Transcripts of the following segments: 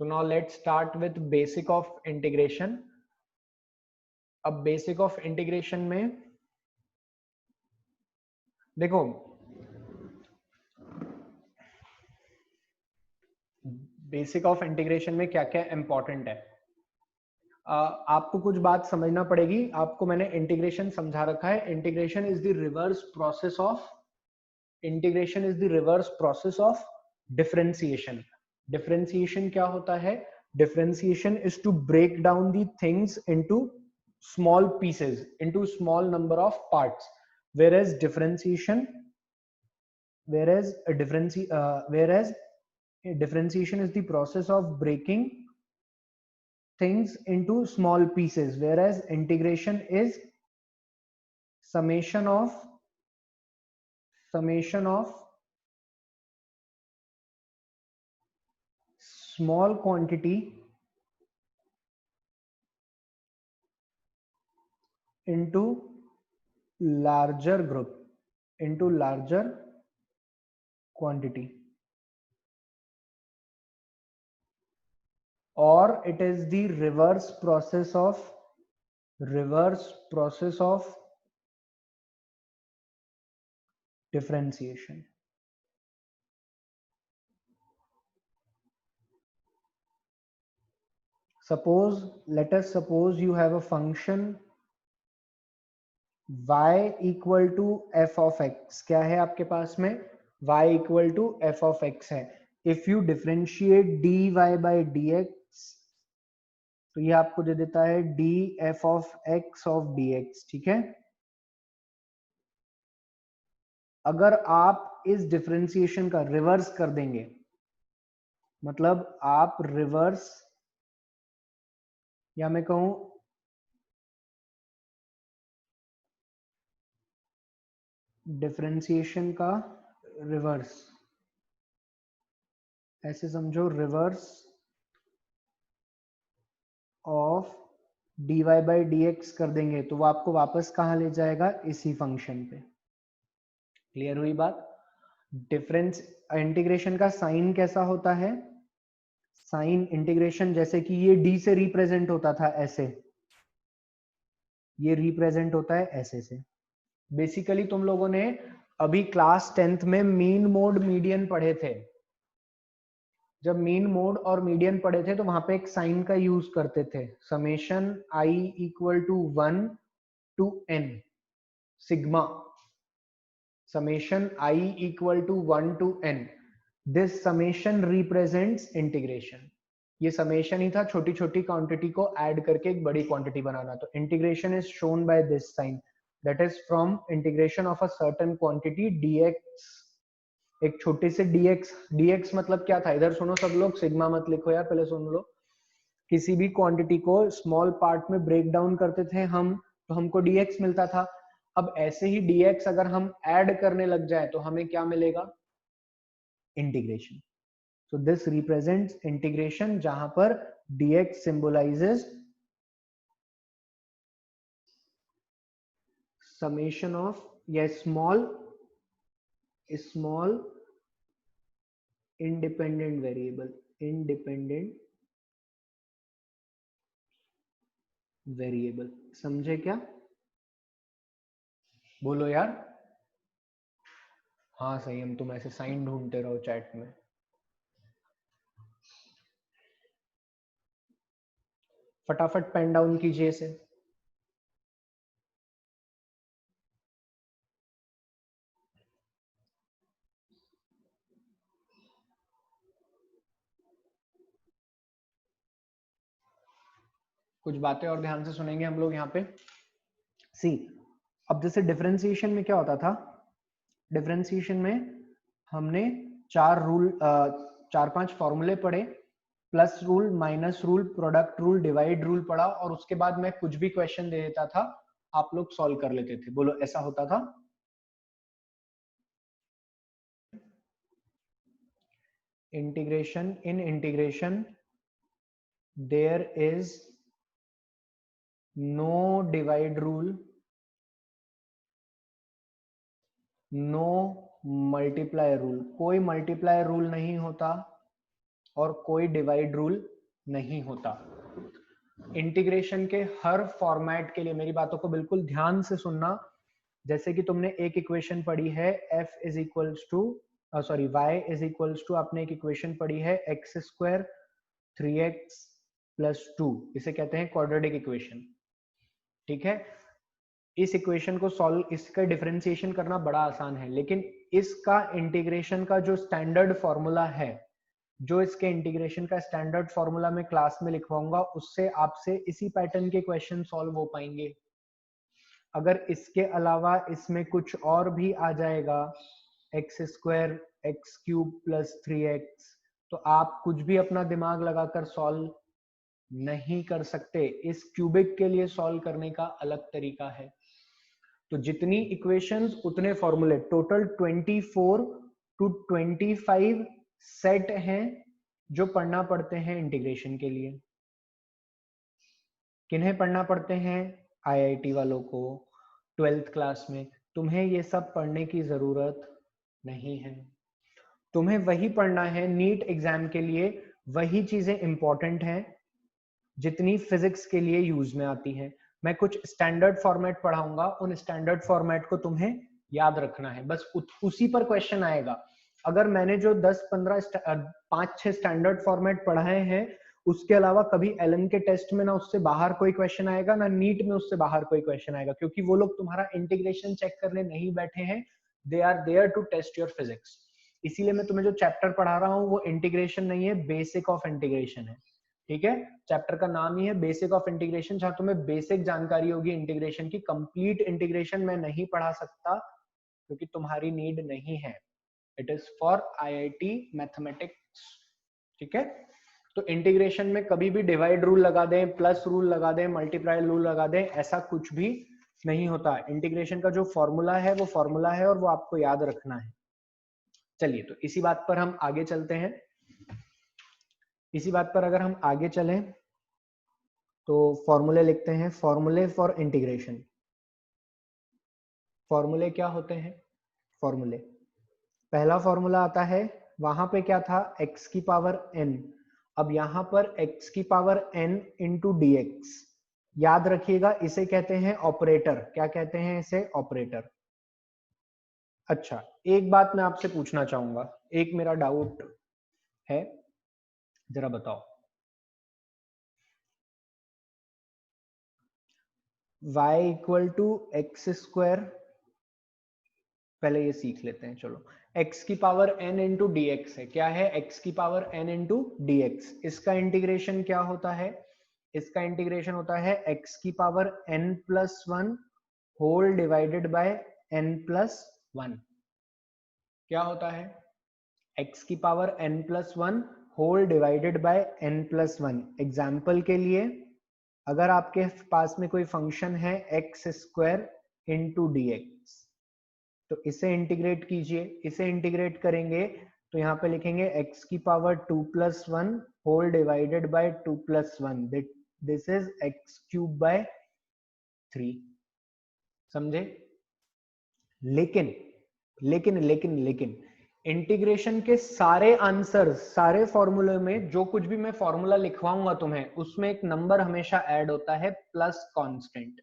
So now let's start with basic of integration. अब basic of integration में देखो, basic of integration में क्या क्या इंपॉर्टेंट है। आपको कुछ बात समझना पड़ेगी। आपको मैंने इंटीग्रेशन समझा रखा है। Integration is the reverse process of differentiation. Differentiation क्या होता है? Differentiation is to break down the things into small pieces, into small number of parts, whereas differentiation is the process of breaking things into small pieces, whereas integration is summation of small quantity into larger group, into larger quantity, or it is the reverse process of differentiation. Let us suppose you have a function y equal to f of x. क्या है आपके पास में? y equal to f of x है. If you differentiate dy by dx, तो ये आपको दे देता है df of x of dx. ठीक है, अगर आप इस डिफरेंशिएशन का रिवर्स कर देंगे, मतलब आप रिवर्स, या मैं कहूं डिफरेंशिएशन का रिवर्स, ऐसे समझो, reverse of dy by dx कर देंगे तो वो आपको वापस कहां ले जाएगा? इसी फंक्शन पे. क्लियर हुई बात? डिफरेंस इंटीग्रेशन का साइन कैसा होता है? साइन इंटीग्रेशन जैसे कि ये d से रिप्रेजेंट होता था ऐसे, ये रिप्रेजेंट होता है ऐसे से. बेसिकली तुम लोगों ने अभी क्लास 10th में मीन मोड मीडियन पढ़े थे. जब मीन मोड और मीडियन पढ़े थे तो वहां पे एक साइन का यूज करते थे, summation i equal to 1 to n sigma, summation i equal to 1 to n. This summation represents integration. ये समेशन ही था, छोटी छोटी क्वांटिटी को ऐड करके एक बड़ी क्वांटिटी बनाना. तो integration is shown by this sign, that is from integration of a certain quantity dx, एक छोटे से dx मतलब क्या था? इधर सुनो सब लोग, सिग्मा मत लिखो यार, पहले सुन लो. किसी भी क्वांटिटी को स्मॉल पार्ट में ब्रेक डाउन करते थे हम, तो हमको dx मिलता था. अब ऐसे ही dx अगर हम ऐड करने लग जाए तो हमें क्या मिलेगा? Integration. So this represents integration, जहां पर dx symbolizes summation of small independent variable. समझे क्या? बोलो यार. हाँ सही, हम तुम ऐसे साइन ढूंढते रहो चैट में. फटाफट पेन डाउन कीजिए इसे. कुछ बातें और ध्यान से सुनेंगे हम लोग यहाँ पे. सी, अब जैसे डिफरेंशिएशन में क्या होता था? डिफरेंशिएशन में हमने चार पांच फॉर्मूले पढ़े, plus rule, minus rule, product rule, divide rule पढ़ा, और उसके बाद मैं कुछ भी क्वेश्चन दे देता था, आप लोग सॉल्व कर लेते थे. बोलो, ऐसा होता था? in integration there is no divide rule, no multiply rule. कोई multiply rule नहीं होता, और कोई डिवाइड रूल नहीं होता। इंटीग्रेशन के हर फॉर्मेट के लिए मेरी बातों को बिल्कुल ध्यान से सुनना। जैसे कि तुमने एक इक्वेशन पढ़ी है f is equals to sorry y is equals to, आपने एक इक्वेशन पढ़ी है x स्क्वायर 3x प्लस 2, इसे कहते हैं क्वाड्रेटिक इक्वेशन। ठीक है, इस इक्वेशन को सॉल्व, इसका डिफरेंशिएशन करना बड़ा आसान है, लेकिन इसका इंटीग्रेशन का जो स्टैंडर्ड फॉर्मूला है, जो इसके इंटीग्रेशन का स्टैंडर्ड फॉर्मूला मैं क्लास में लिखवाऊंगा, उससे आपसे इसी पैटर्न के क्वेश्चन सॉल्व हो पाएंगे। अगर इसके अलावा इसमें कुछ और भी आ जाएगा, x square x cube plus 3x, तो आप कुछ भी अपना दिमाग लगाकर सॉल्व नहीं कर सकते। इस क्यूबिक के लिए सॉल्व करने का अलग तरीका है। तो जितनी इक्वेशंस उतने फॉर्मूले, टोटल 24 टू 25 सेट हैं जो पढ़ना पड़ते हैं इंटीग्रेशन के लिए। किन्हें पढ़ना पड़ते हैं? आईआईटी वालों को 12th क्लास में। तुम्हें ये सब पढ़ने की जरूरत नहीं है। तुम्हें वही पढ़ना है नीट एग्जाम के लिए, वही चीजें इंपॉर्टेंट हैं जितनी फिजिक्स के लिए यूज में आती है। मैं कुछ स्टैंडर्ड फॉर्मेट पढ़ाऊंगा, उन स्टैंडर्ड फॉर्मेट को तुम्हें याद रखना है, बस उसी पर क्वेश्चन आएगा। अगर मैंने जो 10-15 5-6 स्टैंडर्ड फॉर्मेट पढ़ाए हैं, उसके अलावा कभी एलन के टेस्ट में ना उससे बाहर कोई क्वेश्चन आएगा, ना नीट में उससे बाहर कोई क्वेश्चन आएगा, क्योंकि वो लोग तुम्हारा इंटीग्रेशन चेक करने नहीं बैठे हैं, they are there to test your physics. इसीलिए मैं तुम्हें जो चैप्टर पढ़ा रहा हूँ वो इंटीग्रेशन नहीं है, बेसिक ऑफ इंटीग्रेशन है। ठीक है, चैप्टर का नाम ही है बेसिक ऑफ इंटीग्रेशन, जहां तुम्हें बेसिक जानकारी होगी इंटीग्रेशन की। कंप्लीट इंटीग्रेशन मैं नहीं पढ़ा सकता क्योंकि तुम्हारी नीड नहीं है, it is for IIT mathematics. ठीक है, तो इंटीग्रेशन में कभी भी डिवाइड रूल लगा दें, प्लस रूल लगा दें, मल्टीप्लाई रूल लगा दें, ऐसा कुछ भी नहीं होता। इंटीग्रेशन का जो फॉर्मूला है वो फॉर्मूला है और वो आपको याद रखना है। चलिए, तो इसी बात पर हम आगे चलते हैं। इसी बात पर अगर हम आगे चलें तो फॉर्मूले लिखते हैं, फॉर्मूले फॉर इंटीग्रेशन। फॉर्मूले क्या होते हैं? फॉर्मूले, पहला फॉर्मूला आता है, वहां पे क्या था, x की पावर n, अब यहां पर x की पावर n इंटू dx। याद रखिएगा, इसे कहते हैं ऑपरेटर। क्या कहते हैं इसे? ऑपरेटर। अच्छा, एक बात मैं आपसे पूछना चाहूंगा, एक मेरा डाउट है, जरा बताओ। y equal to x square, पहले ये सीख लेते हैं। चलो, x की power n into d x है। क्या है? x की power n into d x. इसका इंटीग्रेशन क्या होता है? इसका इंटीग्रेशन होता है x की power n plus 1 whole divided by n plus 1। क्या होता है? x की power n plus 1 whole divided by n plus 1। Example के लिए, अगर आपके पास में कोई फंक्शन है x square into d x, तो इसे इंटीग्रेट कीजिए। इसे इंटीग्रेट करेंगे तो यहाँ पे लिखेंगे x की power 2 plus 1 whole divided by 2 plus 1, this is x cube by 3। समझे? लेकिन लेकिन लेकिन लेकिन इंटीग्रेशन के सारे आंसर, सारे फॉर्मूले में जो कुछ भी मैं फॉर्मूला लिखवाऊंगा तुम्हें, उसमें एक नंबर हमेशा ऐड होता है, प्लस कांस्टेंट।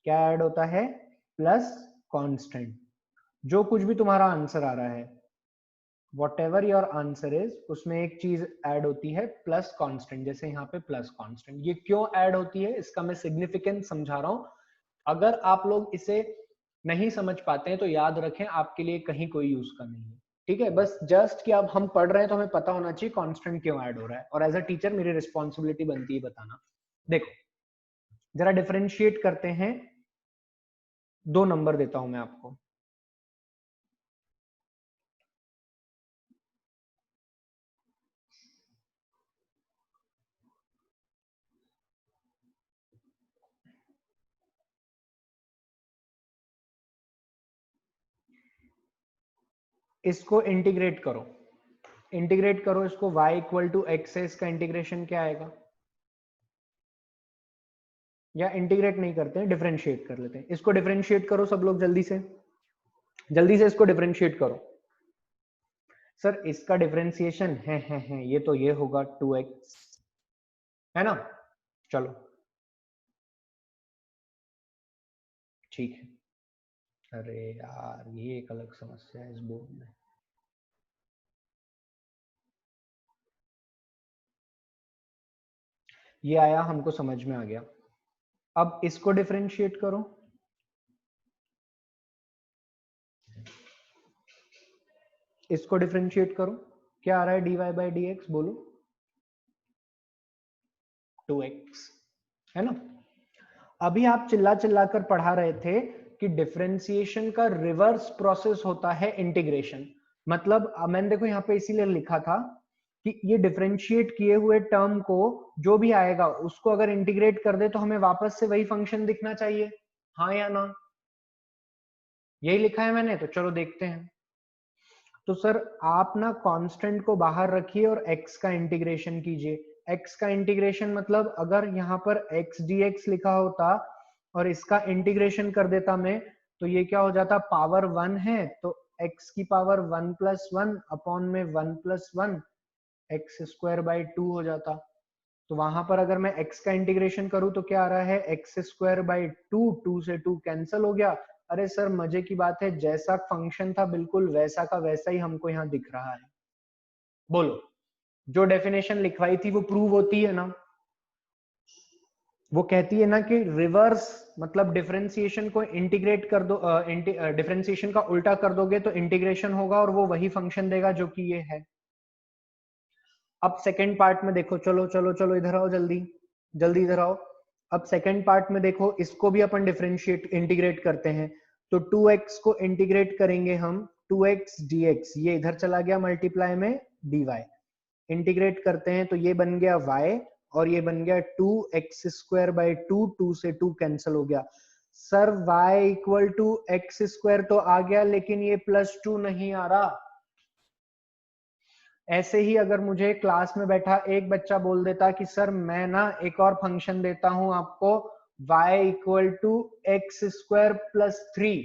क्या ऐड होता है? Plus constant. जो कुछ भी तुम्हारा आंसर आ रहा है, whatever your answer is, उसमें एक चीज ऐड होती है, प्लस कांस्टेंट। जैसे यहाँ पे प्लस कांस्टेंट, ये क्यों ऐड होती है इसका मैं सिग्निफिकेंस समझा रहा हूं। अगर आप लोग इसे नहीं समझ पाते हैं तो याद रखें, आपके लिए कहीं कोई यूज का नहीं है। ठीक है, बस जस्ट कि अब हम पढ़ रहे हैं तो हमें पता होना चाहिए कांस्टेंट क्यों ऐड हो रहा है, और एज अ टीचर मेरी रिस्पॉन्सिबिलिटी बनती है बताना। देखो, जरा डिफरेंशिएट करते हैं। 2 नंबर देता हूं मैं आपको। इसको इंटीग्रेट करो, इंटीग्रेट करो इसको, y इक्वल टू एक्स है, इसका इंटीग्रेशन क्या आएगा? या इंटीग्रेट नहीं करते हैं, डिफरेंशिएट कर लेते हैं। इसको डिफरेंशिएट करो सब लोग, जल्दी से, जल्दी से इसको डिफरेंशिएट करो। सर इसका डिफरेंशिएशन है ये तो ये होगा 2x, है ना? चलो ठीक है। अरे यार ये एक अलग समस्या है इस बोर्ड में। ये आया, हमको समझ में आ गया। अब इसको डिफरेंशिएट करो। इसको डिफरेंशिएट करो, क्या आ रहा है? dy बाई डी एक्स, बोलो। 2x, है ना? अभी आप चिल्ला चिल्ला कर पढ़ा रहे थे कि डिफरेंशिएशन का रिवर्स प्रोसेस होता है इंटीग्रेशन। मतलब मैंने देखो यहाँ पे इसीलिए लिखा था कि ये डिफरेंशिएट किए हुए टर्म को जो भी आएगा उसको अगर इंटीग्रेट कर दे तो हमें वापस से वही फंक्शन दिखना चाहिए, हाँ या ना? यही लिखा है मैंने, तो चलो देखते हैं। तो सर आप ना कांस्टेंट को बाहर रखिए और x का इंटीग्रेशन कीजिए। x का इंटीग्रेशन मतलब अगर यहाँ पर x dx लिखा होता और इसका इंटीग्रेशन कर देता मैं, तो ये क्या हो जाता? पावर 1 है तो x की पावर 1 प्लस 1 अपॉन में 1 प्लस 1 एक्स स्क्वायर बाई 2 हो जाता। तो वहां पर अगर मैं x का इंटीग्रेशन करूं तो क्या आ रहा है? एक्स स्क्वायर बाई 2, 2 से 2 कैंसिल हो गया। अरे सर मजे की बात है, जैसा फंक्शन था बिल्कुल वैसा का वैसा ही हमको यहाँ दिख रहा है। बोलो, जो डेफिनेशन लिखवाई थी वो प्रूव होती है ना? वो कहती है ना कि रिवर्स मतलब डिफरेंशिएशन को इंटीग्रेट कर दो, डिफरेंशिएशन का उल्टा कर दोगे तो इंटीग्रेशन होगा और वो वही फंक्शन देगा जो कि ये है। अब सेकेंड पार्ट में देखो, चलो चलो चलो इधर आओ, जल्दी जल्दी इधर आओ। अब सेकेंड पार्ट में देखो, इसको भी अपन डिफरेंशिएट इंटीग्रेट करते हैं। तो 2x को इंटीग्रेट करेंगे हम, 2x dx, ये इधर चला गया मल्टीप्लाई में dy, इंटीग्रेट करते हैं तो ये बन गया y और ये बन गया 2x स्क्वायर बाई 2, 2 से 2 कैंसिल हो गया। Sir y equal to x square तो आ गया लेकिन ये +2 नहीं आ रहा। ऐसे ही अगर मुझे क्लास में बैठा एक बच्चा बोल देता कि सर मैं ना एक और फंक्शन देता हूं आपको, y equal to x square plus 3,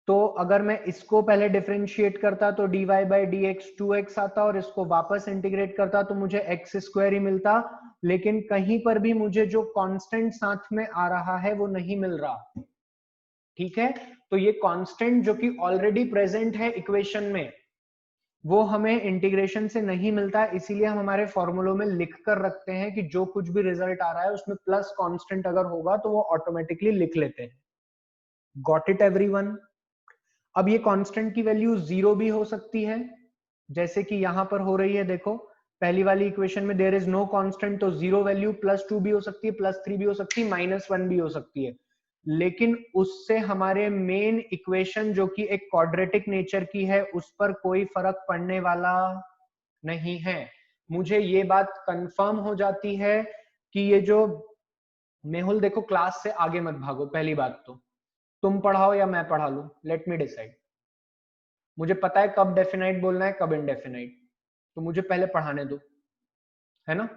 तो अगर मैं इसको पहले डिफरेंशिएट करता तो dy by d x 2x आता और इसको वापस इंटीग्रेट करता तो मुझे एक्स स्क्वायर ही मिलता। लेकिन कहीं पर भी मुझे जो कांस्टेंट साथ में आ रहा है वो नहीं मिल रहा। ठीक है, तो ये कांस्टेंट जो कि ऑलरेडी प्रेजेंट है इक्वेशन में वो हमें इंटीग्रेशन से नहीं मिलता है, इसीलिए हम हमारे फॉर्मूलों में लिख कर रखते हैं कि जो कुछ भी रिजल्ट आ रहा है उसमें प्लस कांस्टेंट अगर होगा तो वो ऑटोमेटिकली लिख लेते हैं। Got it everyone? अब ये कांस्टेंट की वैल्यू 0 भी हो सकती है, जैसे कि यहां पर हो रही है। देखो पहली वाली इक्वेशन में देयर इज नो कांस्टेंट, तो 0 वैल्यू +2 भी हो सकती है, +3 भी हो सकती है, -1 भी हो सकती है। लेकिन उससे हमारे मेन इक्वेशन जो कि एक क्वाड्रेटिक नेचर की है उस पर कोई फर्क पड़ने वाला नहीं है। मुझे ये बात कंफर्म हो जाती है कि ये जो मेहुल, देखो क्लास से आगे मत भागो, पहली बात तो तुम पढ़ाओ या मैं पढ़ा लूं, लेट मी डिसाइड। मुझे पता है कब डेफिनाइट बोलना है कब इनडेफिनाइट, तो मुझे पहले पढ़ाने दो, है ना?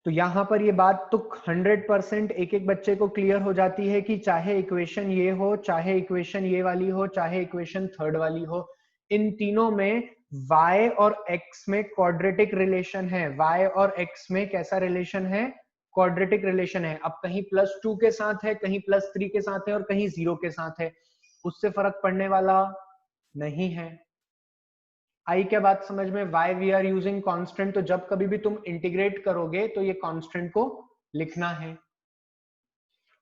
तो यहां पर ये बात तो 100% एक एक बच्चे को क्लियर हो जाती है कि चाहे इक्वेशन ये हो, चाहे इक्वेशन ये वाली हो, चाहे इक्वेशन थर्ड वाली हो, इन तीनों में y और x में क्वाड्रेटिक रिलेशन है। y और x में कैसा रिलेशन है? क्वाड्रेटिक रिलेशन है। अब कहीं +2 के साथ है, कहीं +3 के साथ है और कहीं 0 के साथ है, उससे फर्क पड़ने वाला नहीं है। आई क्या बात समझ में? Why we are using constant, तो जब कभी भी तुम इंटीग्रेट करोगे तो ये कांस्टेंट को लिखना है।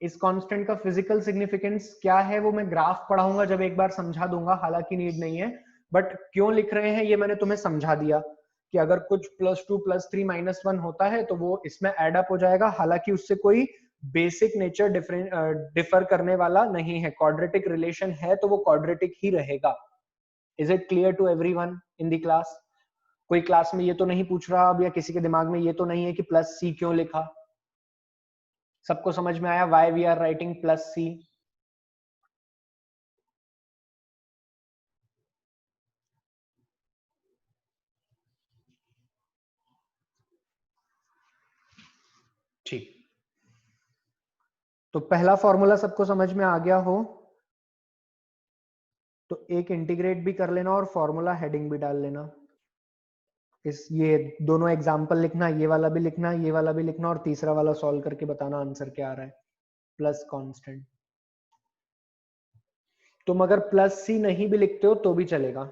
इस कांस्टेंट का फिजिकल सिग्निफिकेंस क्या है वो मैं ग्राफ पढ़ाऊंगा जब, एक बार समझा दूंगा, हालांकि नीड नहीं है, बट क्यों लिख रहे हैं ये मैंने तुम्हें समझा दिया कि अगर कुछ +2 +3 -1 होता है तो वो इसमें एड अप हो जाएगा, हालांकि उससे कोई बेसिक नेचर डिफर करने वाला नहीं है। क्वाड्रेटिक रिलेशन है तो वो क्वाड्रेटिक ही रहेगा। Is it clear to everyone in the class? कोई क्लास में ये तो नहीं पूछ रहा अब, या किसी के दिमाग में ये तो नहीं है कि +c क्यों लिखा? सबको समझ में आया why we are writing +c? ठीक, तो पहला फॉर्मूला सबको समझ में आ गया हो तो एक इंटीग्रेट भी कर लेना और फॉर्मूला हेडिंग भी डाल लेना। इस ये दोनों एग्जाम्पल लिखना, ये वाला भी लिखना, ये वाला भी लिखना, और तीसरा वाला सॉल्व करके बताना आंसर क्या आ रहा है। Plus constant. तुम अगर प्लस सी नहीं भी लिखते हो तो भी चलेगा।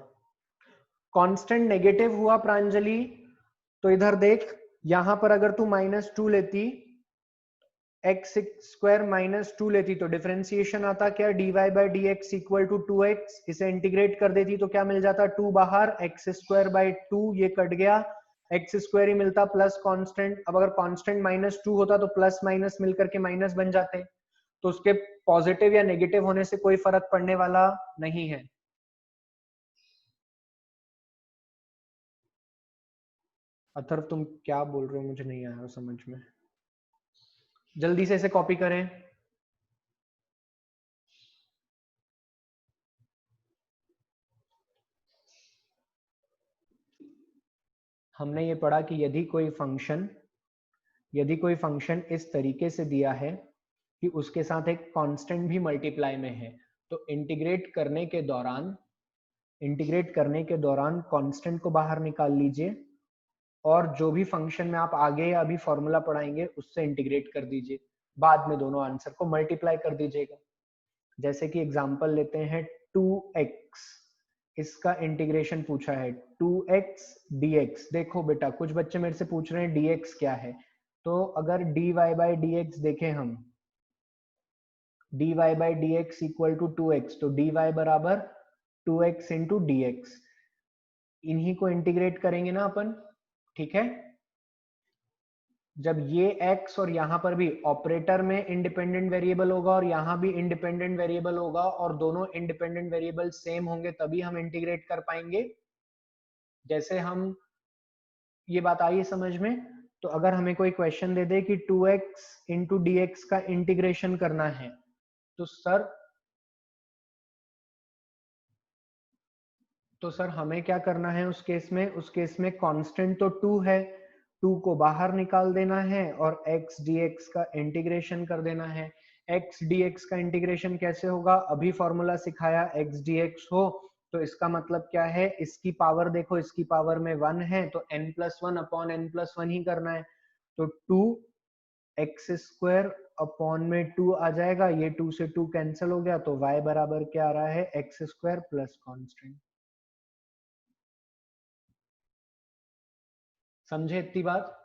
कांस्टेंट नेगेटिव हुआ प्रांजलि, तो इधर देख, यहां पर अगर तू -2 लेती, एक्स स्क्वायर -2 लेती, तो डिफरेंशिएशन आता क्या, dy by d x equal to 2x। इसे इंटीग्रेट कर देती तो क्या मिल जाता, 2 बाहर, एक्स स्क्वायर बाई 2 ये कट गया, एक्स स्क्वायर ही मिलता प्लस कांस्टेंट। अब अगर कांस्टेंट -2 होता तो प्लस माइनस मिलकर के माइनस बन जाते, तो उसके पॉजिटिव या नेगेटिव होने से कोई फर्क पड़ने वाला नहीं है। अथर्व तुम क्या बोल रहे हो, मुझे नहीं आया समझ में। जल्दी से इसे कॉपी करें। हमने ये पढ़ा कि यदि कोई फंक्शन इस तरीके से दिया है कि उसके साथ एक कांस्टेंट भी मल्टीप्लाई में है, तो इंटीग्रेट करने के दौरान कांस्टेंट को बाहर निकाल लीजिए, और जो भी फंक्शन में आप आगे या अभी फॉर्मूला पढ़ाएंगे उससे इंटीग्रेट कर दीजिए, बाद में दोनों आंसर को मल्टीप्लाई कर दीजिएगा। जैसे कि एग्जांपल लेते हैं 2x, इसका इंटीग्रेशन पूछा है 2x dx। देखो बेटा, कुछ बच्चे मेरे से पूछ रहे हैं dx क्या है, तो अगर dy बाई dx देखें हम, dy by dx equal to 2x, तो dy बराबर 2x इंटू dx। इन्हीं को इंटीग्रेट करेंगे ना अपन, ठीक है। जब ये x और यहां पर भी ऑपरेटर में इंडिपेंडेंट वेरिएबल होगा और यहां भी इंडिपेंडेंट वेरिएबल होगा, और दोनों इंडिपेंडेंट वेरिएबल सेम होंगे, तभी हम इंटीग्रेट कर पाएंगे। जैसे हम, ये बात आई समझ में। तो अगर हमें कोई क्वेश्चन दे दे कि 2x इंटू डी एक्स का इंटीग्रेशन करना है, तो सर हमें क्या करना है उस केस में कांस्टेंट तो 2 है, 2 को बाहर निकाल देना है और x dx का इंटीग्रेशन कर देना है। x dx का इंटीग्रेशन कैसे होगा, अभी फॉर्मूला सिखाया, x dx हो तो इसका मतलब क्या है, इसकी पावर देखो, इसकी पावर में 1 है तो n+1 अपॉन n+1 ही करना है। तो 2x स्क्वायर अपॉन में 2 आ जाएगा, ये 2 से 2 कैंसिल हो गया, तो y बराबर क्या आ रहा है, x स्क्वायर प्लस कॉन्स्टेंट। समझे इतनी बात?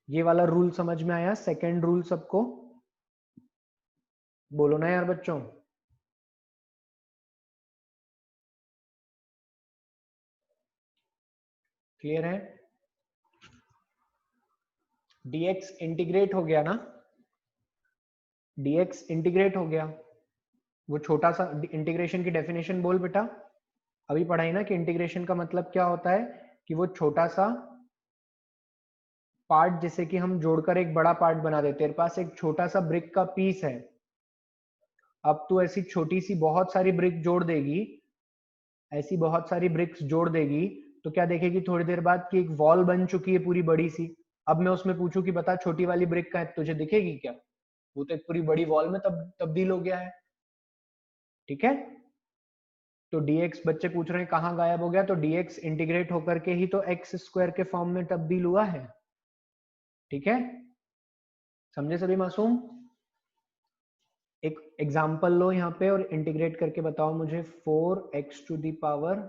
ये वाला रूल समझ में आया? सेकंड रूल सबको बोलो ना यार बच्चों। क्लियर है? dx इंटीग्रेट हो गया ना, dx इंटीग्रेट हो गया। वो छोटा सा इंटीग्रेशन की डेफिनेशन बोल बेटा, अभी पढ़ाई ना कि इंटीग्रेशन का मतलब क्या होता है, कि वो छोटा सा पार्ट जिसे कि हम जोड़कर एक बड़ा पार्ट बना देते हैं। तेरे पास एक छोटा सा ब्रिक का पीस है, अब तू ऐसी छोटी सी बहुत सारी ब्रिक जोड़ देगी, ऐसी बहुत सारी ब्रिक्स जोड़ देगी, तो क्या देखेगी थोड़ी देर बाद कि एक वॉल बन चुकी है पूरी बड़ी सी। अब मैं उसमें पूछूं कि बता छोटी वाली ब्रिक का है, तुझे दिखेगी क्या? वो तो एक पूरी बड़ी वॉल में तब्दील हो गया है, ठीक है। तो dx, बच्चे पूछ रहे हैं कहाँ गायब हो गया, तो dx इंटीग्रेट होकर के ही तो एक्स स्क्वायर के फॉर्म में तब्दील हुआ है, ठीक है। समझे सभी मासूम? एक एग्जांपल लो यहाँ पे और इंटीग्रेट करके बताओ मुझे, 4x to the power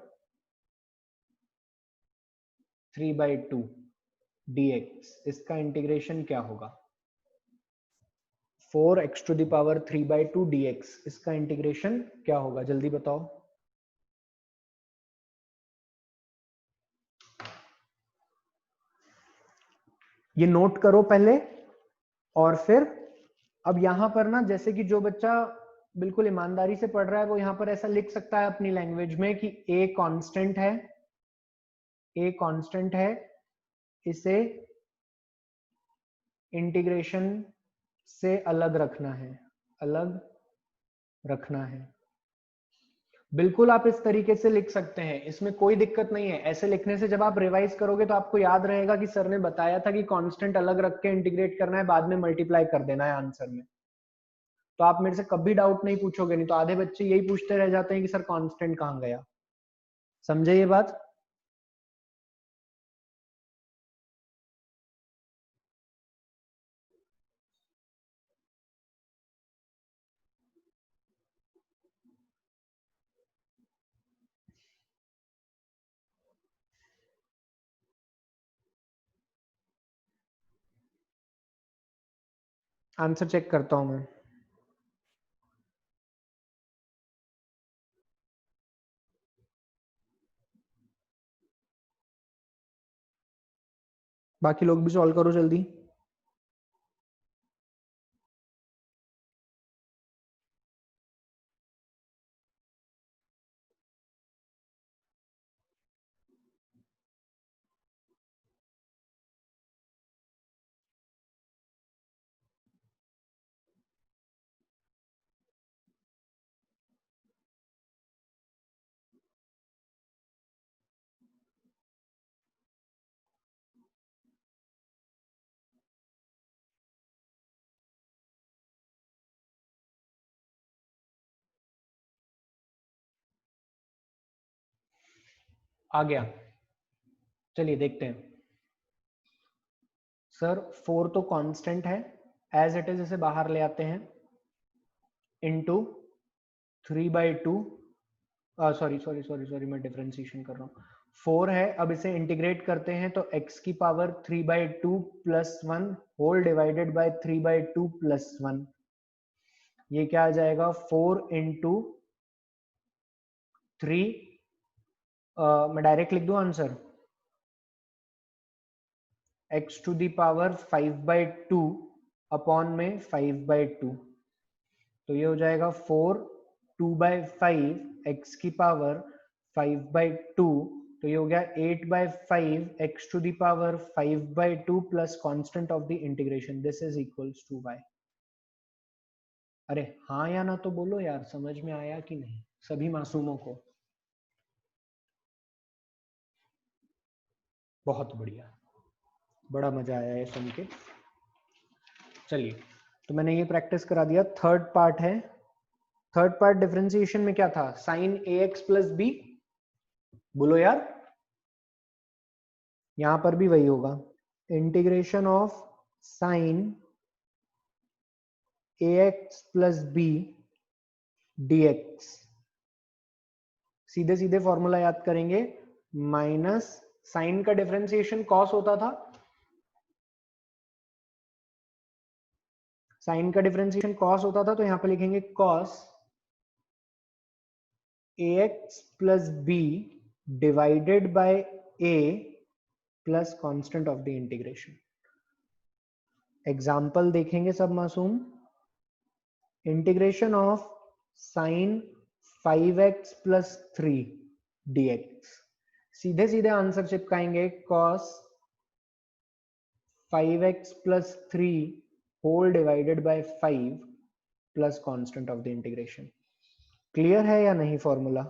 3/2 dx, इसका इंटीग्रेशन क्या होगा? 4x to the power 3/2 dx, इसका इंटीग्रेशन क्या होगा, जल्दी बताओ। ये नोट करो पहले, और फिर अब यहां पर ना, जैसे कि जो बच्चा बिल्कुल ईमानदारी से पढ़ रहा है वो यहां पर ऐसा लिख सकता है अपनी लैंग्वेज में कि a कांस्टेंट है, इसे इंटीग्रेशन से अलग रखना है। बिल्कुल आप इस तरीके से लिख सकते हैं, इसमें कोई दिक्कत नहीं है। ऐसे लिखने से जब आप रिवाइज करोगे तो आपको याद रहेगा कि सर ने बताया था कि कांस्टेंट अलग रख के इंटीग्रेट करना है, बाद में मल्टीप्लाई कर देना है आंसर में। तो आप मेरे से कभी डाउट नहीं पूछोगे, नहीं तो आधे बच्चे यही पूछते रह जाते हैं कि सर कांस्टेंट कहाँ गया। समझे ये बात? आंसर चेक करता हूं मैं। बाकी लोग भी सॉल्व करो जल्दी। आ गया, चलिए देखते हैं। सर 4 तो कांस्टेंट है, एज इट इज इसे बाहर ले आते हैं, into 3/2, sorry sorry sorry sorry, मैं डिफरेंशिएशन कर रहा हूँ। 4 है, अब इसे इंटीग्रेट करते हैं तो x की power 3/2 plus 1 whole divided by 3/2 plus 1, ये क्या आ जाएगा 4 इंटू 3, मैं डायरेक्ट लिख दूं answer, x to the power 5/2 upon में 5/2, तो ये हो जाएगा 4 2/5 x की पावर 5/2, तो ये हो गया 8/5 x to the power 5/2 plus constant of the integration, this is equals to y। अरे हाँ या ना तो बोलो यार, समझ में आया कि नहीं सभी मासूमों को? बहुत बढ़िया, बड़ा मजा आया है सुन के। चलिए, तो मैंने ये प्रैक्टिस करा दिया। थर्ड पार्ट है, थर्ड पार्ट डिफरेंशिएशन में क्या था, sine a x plus b, बोलो यार। यहां पर भी वही होगा, integration of sine a x plus b dx, सीधे सीधे फॉर्मूला याद करेंगे, माइनस साइन का डिफरेंशिएशन कॉस होता था, साइन का डिफरेंशिएशन कॉस होता था, तो यहां पे लिखेंगे cos ax plus b divided by a plus constant of the integration. Example देखेंगे सब मासूम। Integration of sine 5x plus 3 dx, सीधे सीधे आंसर चिपकाएंगे, cos 5x plus 3 whole divided by 5 plus constant of the integration. Clear है या नहीं formula?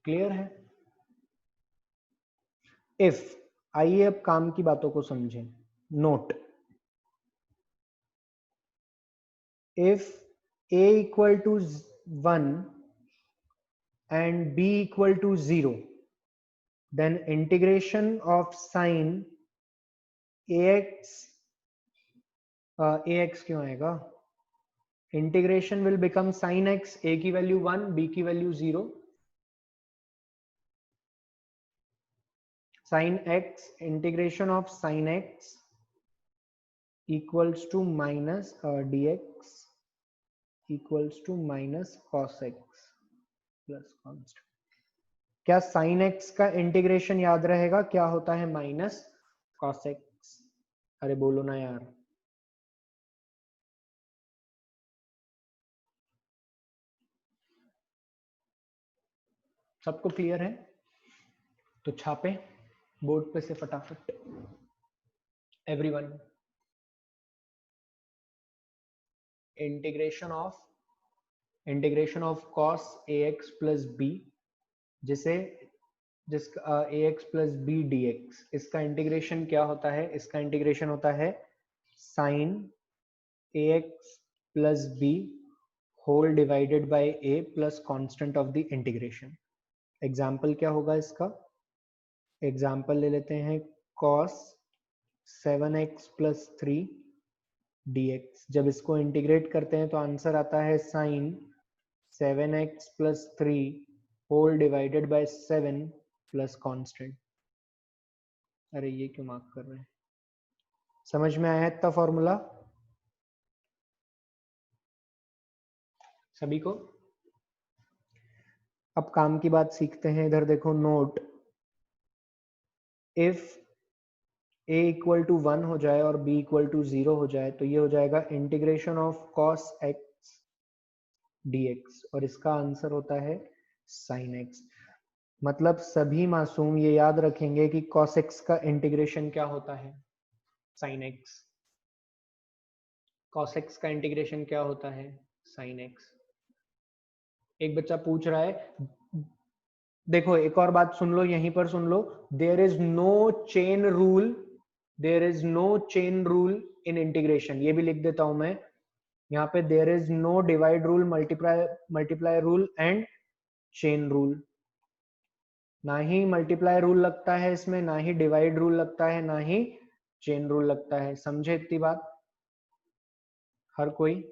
Clear है? इफ, आइए अब काम की बातों को समझें। Note, if a equal to 1 and b equal to 0, then integration of sin ax, ax क्यों आएगा, integration will become sin x, a की वैल्यू 1 b की value 0, sin x, integration of sin x equals to minus dx equals to minus cos x plus constant। क्या sin x का integration याद रहेगा क्या होता है, माइनस cos x? अरे बोलो ना यार। सबको क्लियर है? तो छापे बोर्ड पे से फटाफट, everyone. Integration of cos ax plus b, जिसे जिसका a x plus b d x, इसका इंटीग्रेशन क्या होता है? इसका इंटीग्रेशन होता है sine a x plus b whole divided by a plus constant of the integration. Example क्या होगा इसका? एग्जाम्पल ले लेते हैं cos 7x प्लस 3 dx। जब इसको इंटीग्रेट करते हैं तो आंसर आता है sine 7x plus 3 whole divided by 7 plus constant. अरे ये क्यों मार्क कर रहे हैं? समझ में आया इतना फॉर्मूला सभी को? अब काम की बात सीखते हैं। इधर देखो note, if a equal to 1 हो जाए और b इक्वल टू 0 हो जाए तो ये हो जाएगा integration of cos x dx, और इसका आंसर होता है sin x। मतलब सभी मासूम ये याद रखेंगे कि cos x का इंटीग्रेशन क्या होता है? sin x। cos x का इंटीग्रेशन क्या होता है? sin x। एक बच्चा पूछ रहा है, देखो एक और बात सुन लो, यहीं पर सुन लो, there is no chain rule, there is no chain rule in integration. ये भी लिख देता हूं मैं यहाँ पे, there is no divide rule, multiply rule and chain rule. ना ही मल्टीप्लाई रूल लगता है इसमें, ना ही डिवाइड रूल लगता है, ना ही चेन रूल लगता है। समझे इतनी बात हर कोई?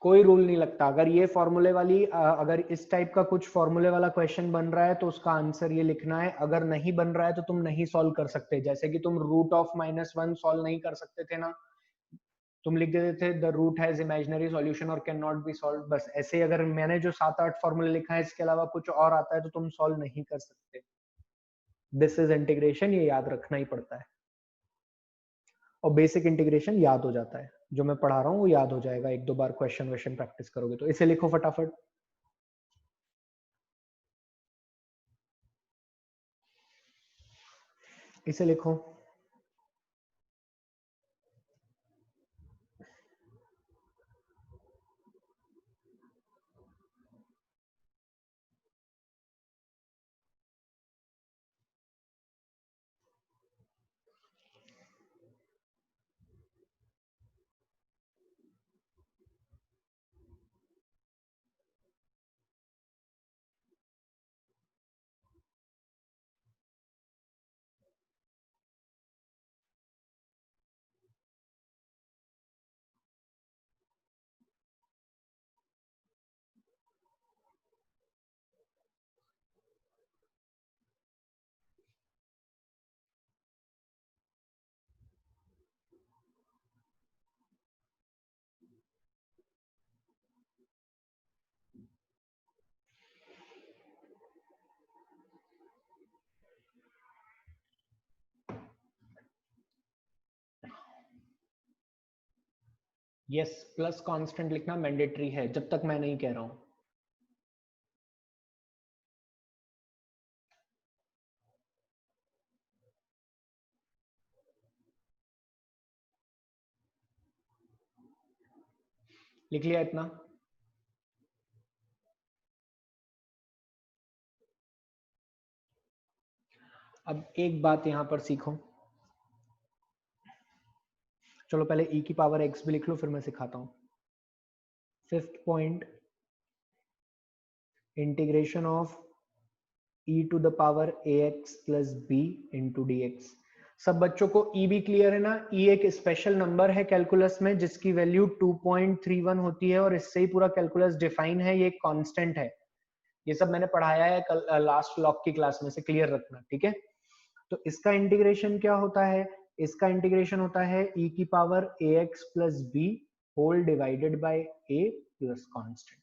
कोई रूल नहीं लगता। अगर ये फॉर्मूले वाली अगर इस टाइप का कुछ फॉर्मूले वाला क्वेश्चन बन रहा है तो उसका आंसर ये लिखना है। अगर नहीं बन रहा है तो तुम नहीं सॉल्व कर सकते। जैसे कि तुम रूट ऑफ -1 सॉल्व नहीं कर सकते थे ना, तुम लिख देते थे the root has imaginary solution और कैन नॉट बी सॉल्व। बस ऐसे ही अगर मैंने जो 7-8 फॉर्मूले लिखा है इसके अलावा कुछ और आता है तो तुम सॉल्व नहीं कर सकते। दिस इज इंटीग्रेशन, ये याद रखना ही पड़ता है। और बेसिक इंटीग्रेशन याद हो जाता है, जो मैं पढ़ा रहा हूँ वो याद हो जाएगा, एक दो बार क्वेश्चन वेश्चन प्रैक्टिस करोगे तो। इसे लिखो फटाफट, इसे लिखो। यस, प्लस कांस्टेंट लिखना मैंडेटरी है जब तक मैं नहीं कह रहा हूं। लिख लिया इतना? अब एक बात यहां पर सीखो। चलो पहले e की पावर x भी लिख लो, फिर मैं सिखाता हूं। Fifth point, integration of e to the power ax plus b into dx। सब बच्चों को e भी क्लियर है ना? e एक स्पेशल नंबर है कैलकुलस में जिसकी वैल्यू 2.31 होती है और इससे ही पूरा कैलकुलस डिफाइन है। ये एक कांस्टेंट है। ये सब मैंने पढ़ाया है कल लास्ट लॉक की क्लास में, से क्लियर रखना, ठीक है? तो इसका इंटीग्रेशन क्या होता है? इसका इंटीग्रेशन होता है e की पावर ax plus b whole divided by a plus constant.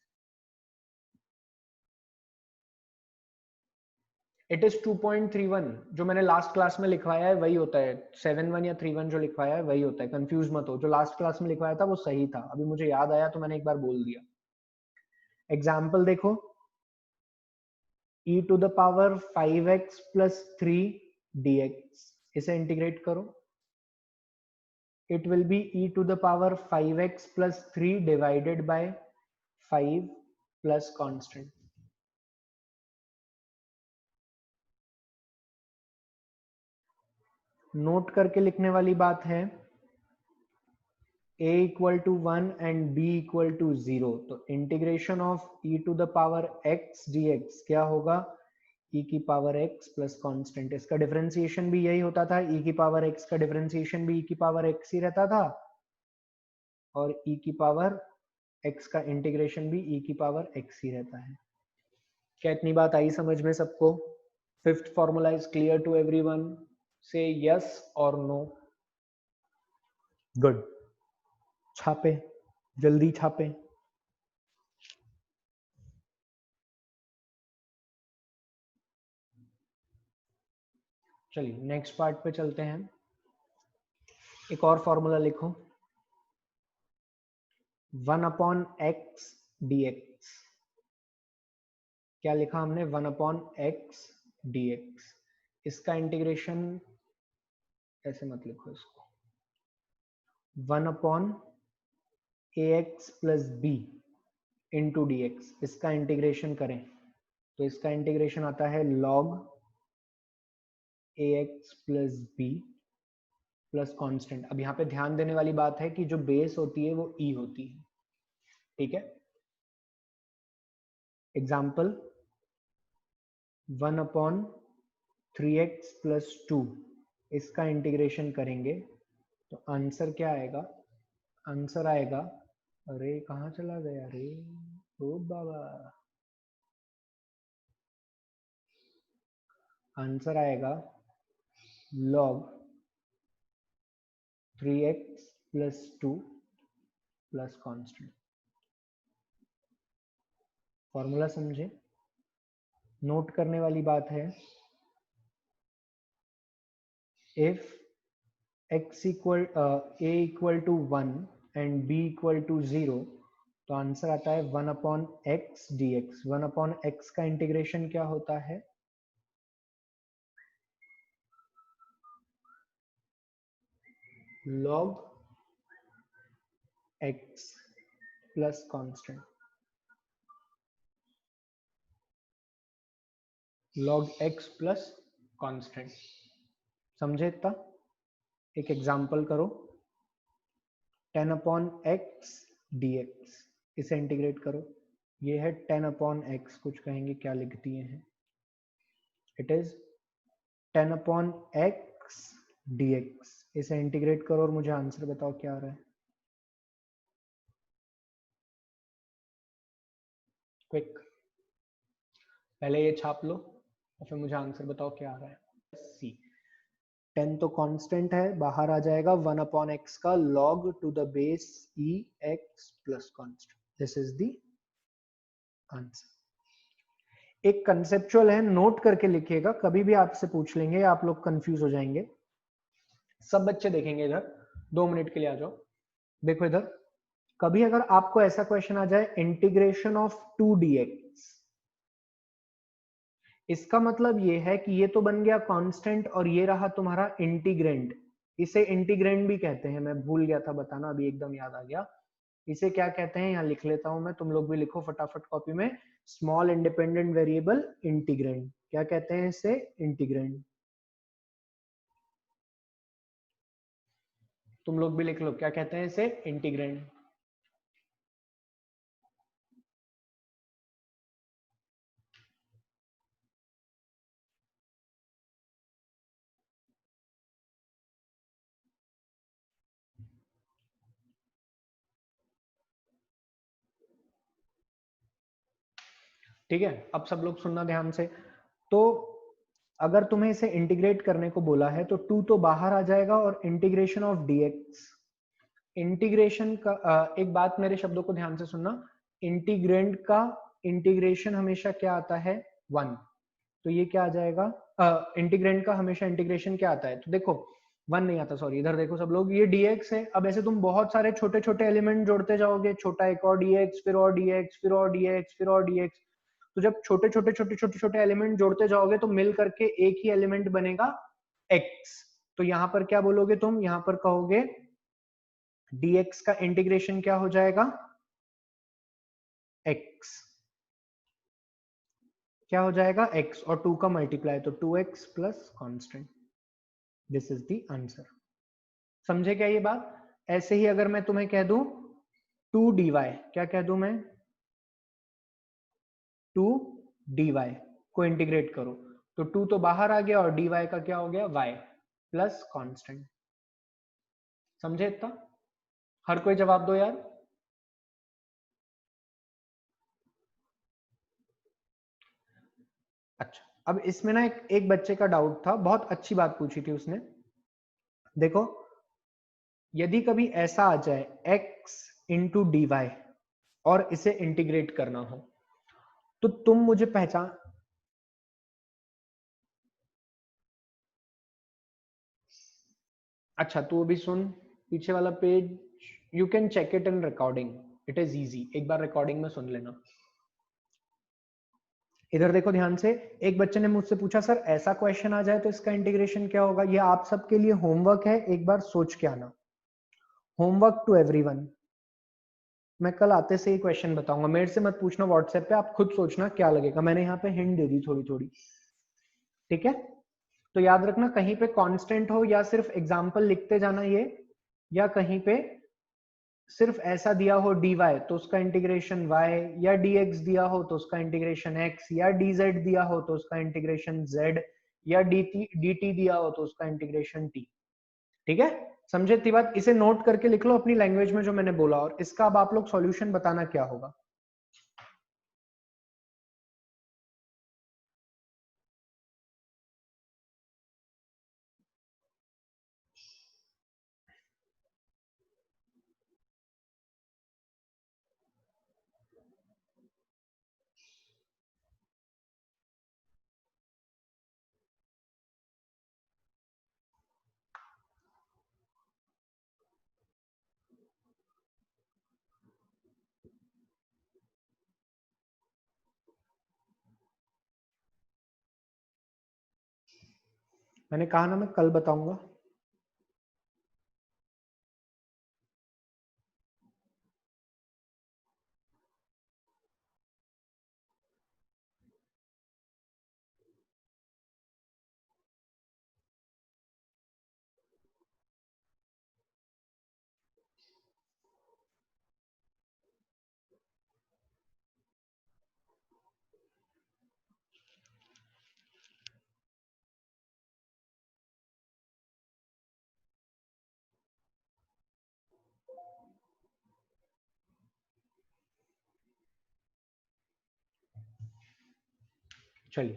It is 2.31। जो मैंने लास्ट क्लास में लिखवाया है वही होता है। 7-1 या 3-1 जो लिखवाया है वही होता है, कंफ्यूज मत हो। जो लास्ट क्लास में लिखवाया था वो सही था, अभी मुझे याद आया तो मैंने एक बार बोल दिया। एग्जाम्पल देखो, e to the power 5x plus 3 dx, इसे इंटीग्रेट करो। It will be e to the power 5x plus 3 divided by 5 plus constant। Note करके लिखने वाली बात है a equal to 1 and b equal to 0, तो integration of e to the power x dx क्या होगा, e की पावर x प्लस कांस्टेंट। इसका डिफरेंशिएशन भी यही होता था, e की पावर x का डिफरेंशिएशन भी e की पावर x ही रहता था, और e की पावर x का इंटीग्रेशन भी e की पावर x ही रहता है। क्या इतनी बात आई समझ में सबको? Fifth formula is clear to everyone? Say yes और नो। गुड, छापे, जल्दी छापे। चलिए नेक्स्ट पार्ट पे चलते हैं। एक और फॉर्मूला लिखो, 1/x dx। क्या लिखा हमने? 1/x dx। इसका इंटीग्रेशन ऐसे मत लिखो, इसको 1/ax plus b into dx। इसका इंटीग्रेशन करें तो इसका इंटीग्रेशन आता है log ax plus b plus constant. अब यहाँ पे ध्यान देने वाली बात है कि जो बेस होती है वो e होती है, ठीक है। एग्जाम्पल 1/3x प्लस 2, इसका इंटीग्रेशन करेंगे तो आंसर क्या आएगा? आंसर आएगा, अरे कहाँ चला गया रे ओ बाबा, आंसर आएगा log 3x plus 2 plus constant. Formula समझे? नोट करने वाली बात है, if x equal a equal to 1 and b equal to 0, तो आंसर आता है 1/x dx। 1/x का इंटीग्रेशन क्या होता है? log x plus constant. log x plus constant, समझे इतना? एक एग्जांपल करो, 10/x dx, इसे इंटीग्रेट करो। ये है 10/x, कुछ कहेंगे क्या लिख दिए हैं, इट इज 10/x dx। इसे इंटीग्रेट करो और मुझे आंसर बताओ क्या आ रहा है। क्विक, पहले ये छाप लो और फिर मुझे आंसर बताओ क्या आ रहा है। सी 10 तो कांस्टेंट है, बाहर आ जाएगा 1/x का log to the base e x plus constant. This is the answer. एक कंसेप्चुअल है, नोट करके लिखिएगा, कभी भी आपसे पूछ लेंगे आप लोग कंफ्यूज हो जाएंगे। सब बच्चे देखेंगे इधर, 2 मिनट के लिए आ जाओ। देखो इधर, कभी अगर आपको ऐसा क्वेश्चन आ जाए इंटीग्रेशन ऑफ 2 dx, इसका मतलब ये है कि ये तो बन गया कांस्टेंट और ये रहा तुम्हारा इंटीग्रेंड। इसे इंटीग्रेंड भी कहते हैं, मैं भूल गया था बताना, अभी एकदम याद आ गया। इसे क्या कहते हैं, यहाँ लिख लेता हूं मैं, तुम लोग भी लिखो फटाफट कॉपी में, स्मॉल इंडिपेंडेंट वेरिएबल इंटीग्रेंड। क्या कहते हैं इसे? इंटीग्रेंड। तुम लोग भी लिख लो, क्या कहते हैं इसे? इंटीग्रेंड। ठीक है, अब सब लोग सुनना ध्यान से। तो अगर तुम्हें इसे इंटीग्रेट करने को बोला है तो 2 तो बाहर आ जाएगा और इंटीग्रेशन ऑफ dx। इंटीग्रेशन का एक बात मेरे शब्दों को ध्यान से सुनना, इंटीग्रेंड का इंटीग्रेशन हमेशा क्या आता है? 1। तो ये क्या आ जाएगा? इंटीग्रेंड का हमेशा इंटीग्रेशन क्या आता है? तो देखो 1 नहीं आता, सॉरी, इधर देखो सब लोग, ये dx है। अब ऐसे तुम बहुत सारे छोटे छोटे एलिमेंट जोड़ते जाओगे, छोटा एक और dx, फिर और dx, फिर और dx, फिर और dx। तो जब छोटे छोटे छोटे छोटे छोटे एलिमेंट जोड़ते जाओगे तो मिल करके एक ही एलिमेंट बनेगा x। तो यहां पर क्या बोलोगे तुम? यहां पर कहोगे dx का इंटीग्रेशन क्या हो जाएगा? x। क्या हो जाएगा? x, और 2 का मल्टीप्लाई, तो 2x plus constant. This is the answer. समझे क्या ये बात? ऐसे ही अगर मैं तुम्हें कह दूं 2dy, क्या कह दूं मैं? 2dy को इंटीग्रेट करो, तो 2 तो बाहर आ गया और dy का क्या हो गया? y plus constant. समझे इतना? हर कोई जवाब दो यार। अच्छा, अब इसमें ना एक बच्चे का डाउट था, बहुत अच्छी बात पूछी थी उसने। देखो, यदि कभी ऐसा आ जाए x इंटू डी वाई और इसे इंटीग्रेट करना हो, तो तुम मुझे पहचान, अच्छा तू अभी सुन पीछे वाला page, you can check it in recording, it is easy, एक बार रिकॉर्डिंग में सुन लेना। इधर देखो ध्यान से, एक बच्चे ने मुझसे पूछा सर ऐसा क्वेश्चन आ जाए तो इसका इंटीग्रेशन क्या होगा? ये आप सबके लिए होमवर्क है, एक बार सोच के आना। होमवर्क टू एवरीवन, मैं कल आते से ही क्वेश्चन बताऊंगा, मेरे से मत पूछना व्हाट्सएप पे, आप खुद सोचना क्या लगेगा, मैंने यहाँ पे हिंट दे दी थोड़ी थोड़ी, ठीक है? तो याद रखना कहीं पे कांस्टेंट हो या सिर्फ एग्जांपल लिखते जाना ये, या कहीं पे सिर्फ ऐसा दिया हो dy तो उसका इंटीग्रेशन y, या dx दिया हो तो उसका इंटीग्रेशन x, या dz दिया हो तो उसका इंटीग्रेशन z, या dt दिया हो तो उसका इंटीग्रेशन t। ठीक है? समझे इतनी बात? इसे नोट करके लिख लो अपनी लैंग्वेज में जो मैंने बोला, और इसका अब आप लोग सॉल्यूशन बताना क्या होगा। मैंने कहा ना मैं कल बताऊंगा। चलिए,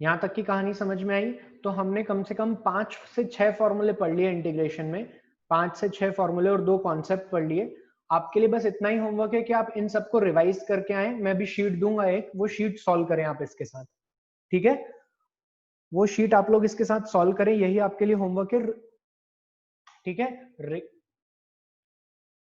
यहां तक की कहानी समझ में आई? तो हमने कम से कम 5 से 6 फॉर्मूले पढ़ लिए इंटीग्रेशन में, 5 से 6 फॉर्मूले और 2 कॉन्सेप्ट पढ़ लिए। आपके लिए बस इतना ही होमवर्क है कि आप इन सबको रिवाइज करके आए, मैं भी शीट दूंगा एक, वो शीट सॉल्व करें आप इसके साथ, ठीक है? वो शीट आप लोग इसके साथ सॉल्व करें, यही आपके लिए होमवर्क है, ठीक है?